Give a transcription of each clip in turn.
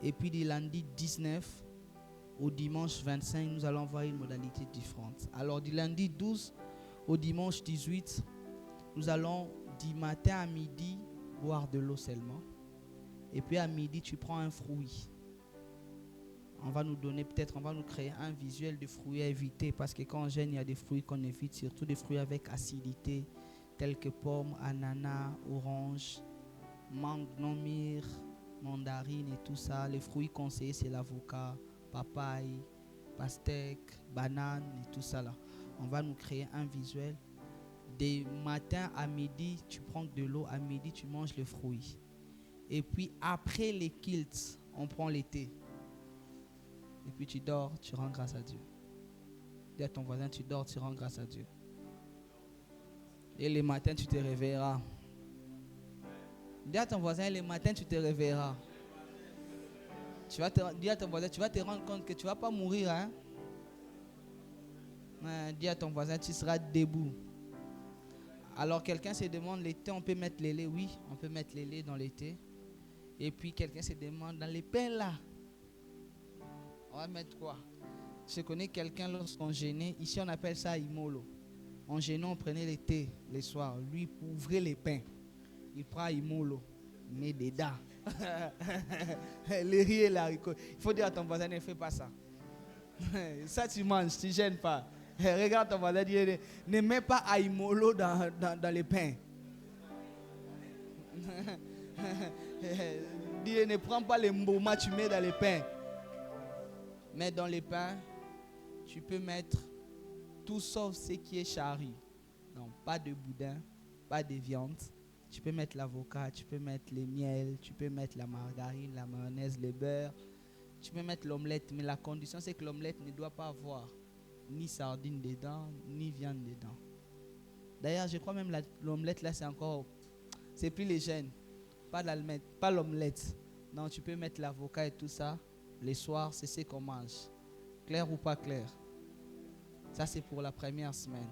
Et puis du lundi 19 au dimanche 25, nous allons voir une modalité différente. Alors du lundi 12 au dimanche 18, nous allons du matin à midi boire de l'eau seulement. Et puis à midi, tu prends un fruit. On va nous créer un visuel de fruits à éviter, parce que quand on jeûne, il y a des fruits qu'on évite, surtout des fruits avec acidité, tels que pommes, ananas, oranges, mangue, non-mûre, mandarine et tout ça. Les fruits conseillés, c'est l'avocat, papaye, pastèque, banane et tout ça là. On va nous créer un visuel. Des matins à midi, tu prends de l'eau, à midi, tu manges le fruit. Et puis après les kilts, on prend le thé. Et puis tu dors, tu rends grâce à Dieu. Dis à ton voisin, tu dors, tu rends grâce à Dieu. Et les matins, tu te réveilleras. Dis à ton voisin, les matins, tu te réveilleras. Dis à ton voisin, tu vas te rendre compte que tu ne vas pas mourir. Hein? Dis à ton voisin, tu seras debout. Alors quelqu'un se demande, l'été, on peut mettre les laits? Oui, on peut mettre les laits dans l'été. Et puis quelqu'un se demande, dans les pains là, on va mettre quoi? Je connais quelqu'un lorsqu'on jeûnait, ici on appelle ça imolo. En jeûnant, on prenait le thé les soirs. Lui, pour ouvrir les pains, il prend imolo, met dedans. Les riz et l'haricot. Il faut dire à ton voisin, ne fais pas ça. Ça, tu manges, tu ne gênes pas. Regarde ton voisin, dis, ne mets pas imolo dans les pains. Dis, ne prends pas les mboma, tu mets dans les pains. Mais dans les pains, tu peux mettre tout sauf ce qui est charri. Donc, pas de boudin, pas de viande. Tu peux mettre l'avocat, tu peux mettre les miels, tu peux mettre la margarine, la mayonnaise, le beurre. Tu peux mettre l'omelette, mais la condition c'est que l'omelette ne doit pas avoir ni sardine dedans, ni viande dedans. D'ailleurs, je crois même l'omelette là, c'est plus les gènes. Pas l'omelette. Non, tu peux mettre l'avocat et tout ça. Les soirs, c'est ce qu'on mange. Clair ou pas clair? Ça, c'est pour la première semaine.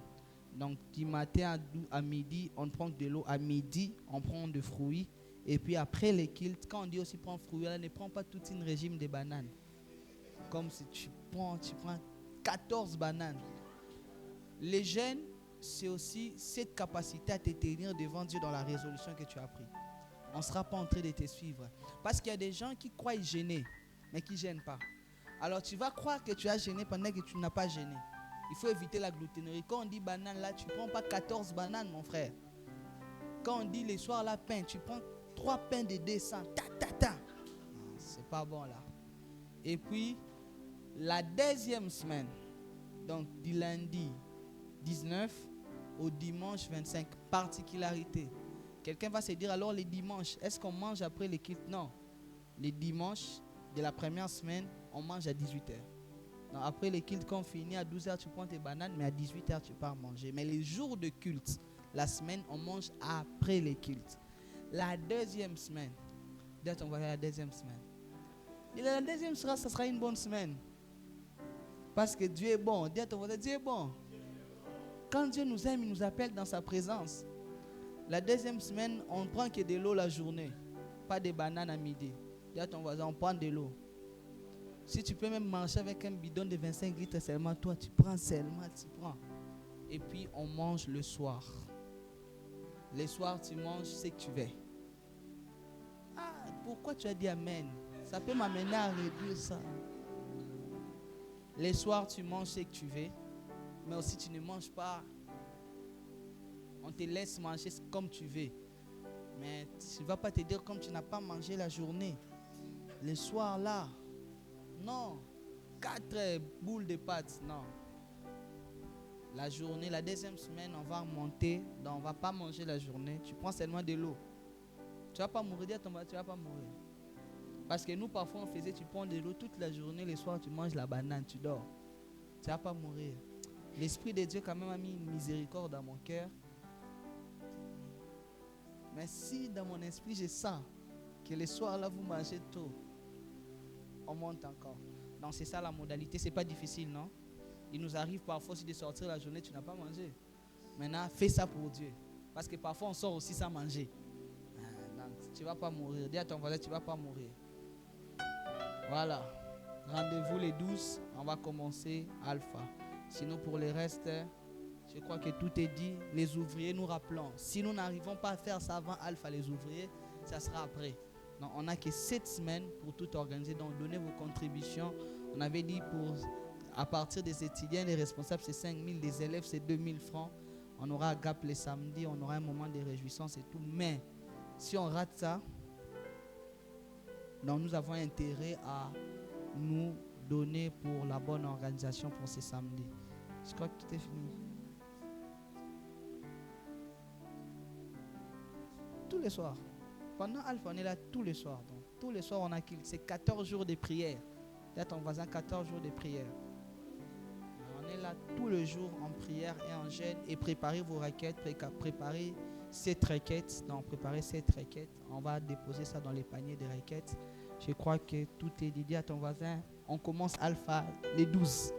Donc, du matin à midi, on prend de l'eau. À midi, on prend des fruits. Et puis après les kilts, quand on dit aussi prendre fruits, ne prends pas tout un régime de bananes. Comme si tu prends 14 bananes. Les jeûnes, c'est aussi cette capacité à te tenir devant Dieu dans la résolution que tu as prise. On ne sera pas en train de te suivre. Parce qu'il y a des gens qui croient jeûner, mais qui ne gênent pas. Alors tu vas croire que tu as gêné pendant que tu n'as pas gêné. Il faut éviter la gloutonnerie. Quand on dit banane là, tu ne prends pas 14 bananes, mon frère. Quand on dit les soirs là, pain, tu prends 3 pains de 200. C'est pas bon là. Et puis, la deuxième semaine, donc du lundi 19 au dimanche 25, particularité. Quelqu'un va se dire, alors les dimanches, est-ce qu'on mange après les kilts? Non. Les dimanches de la première semaine, on mange à 18h. Donc après les cultes, quand on finit à 12h, tu prends tes bananes, mais à 18h, tu pars manger. Mais les jours de culte, la semaine, on mange après les cultes. La deuxième semaine, on va la deuxième semaine. Et la deuxième semaine, ça sera une bonne semaine. Parce que Dieu est bon. Dieu est bon. Quand Dieu nous aime, il nous appelle dans sa présence. La deuxième semaine, on prend que de l'eau la journée. Pas de bananes à midi. Dis à ton voisin, on prend de l'eau. Si tu peux même manger avec un bidon de 25 litres seulement, toi, tu prends. Et puis, on mange le soir. Le soir, tu manges ce que tu veux. Ah, pourquoi tu as dit amen? Ça peut m'amener à réduire ça. Le soir, tu manges ce que tu veux. Mais aussi, tu ne manges pas. On te laisse manger comme tu veux. Mais tu ne vas pas te dire comme tu n'as pas mangé la journée. Le soir, là. Non. 4 boules de pâtes. Non. La journée, la deuxième semaine, on va remonter. Donc, on ne va pas manger la journée. Tu prends seulement de l'eau. Tu ne vas pas mourir. Dis à ton mari, tu ne vas pas mourir. Parce que nous, parfois, on faisait, tu prends de l'eau toute la journée. Le soir, tu manges la banane, tu dors. Tu ne vas pas mourir. L'Esprit de Dieu, quand même, a mis une miséricorde dans mon cœur. Mais si dans mon esprit, je sens que le soir, là, vous mangez tôt, on monte encore. Donc, c'est ça la modalité. Ce n'est pas difficile, non? Il nous arrive parfois aussi de sortir la journée, tu n'as pas mangé. Maintenant, fais ça pour Dieu. Parce que parfois, on sort aussi sans manger. Donc, tu ne vas pas mourir. Dis à ton voisin, tu ne vas pas mourir. Voilà. Rendez-vous les 12. On va commencer Alpha. Sinon, pour les restes, je crois que tout est dit. Les ouvriers, nous rappelons. Si nous n'arrivons pas à faire ça avant Alpha, les ouvriers, ça sera après. Donc, on n'a que 7 semaines pour tout organiser. Donc, donnez vos contributions. On avait dit à partir des étudiants, les responsables, c'est 5 000. Les élèves, c'est 2 000 francs. On aura un gap les samedis. On aura un moment de réjouissance et tout. Mais, si on rate ça, donc nous avons intérêt à nous donner pour la bonne organisation pour ces samedis. Je crois que tout est fini. Tous les soirs. Pendant Alpha, on est là tous les soirs. Donc, tous les soirs, c'est 14 jours de prière. Dis à ton voisin 14 jours de prière. On est là tous les jours en prière et en jeûne. Et préparez vos requêtes. Préparez 7 requêtes. Donc, préparez 7 requêtes. On va déposer ça dans les paniers de requêtes. Je crois que tout est dit à ton voisin. On commence Alpha les 12.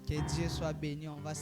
Que Dieu soit béni. On va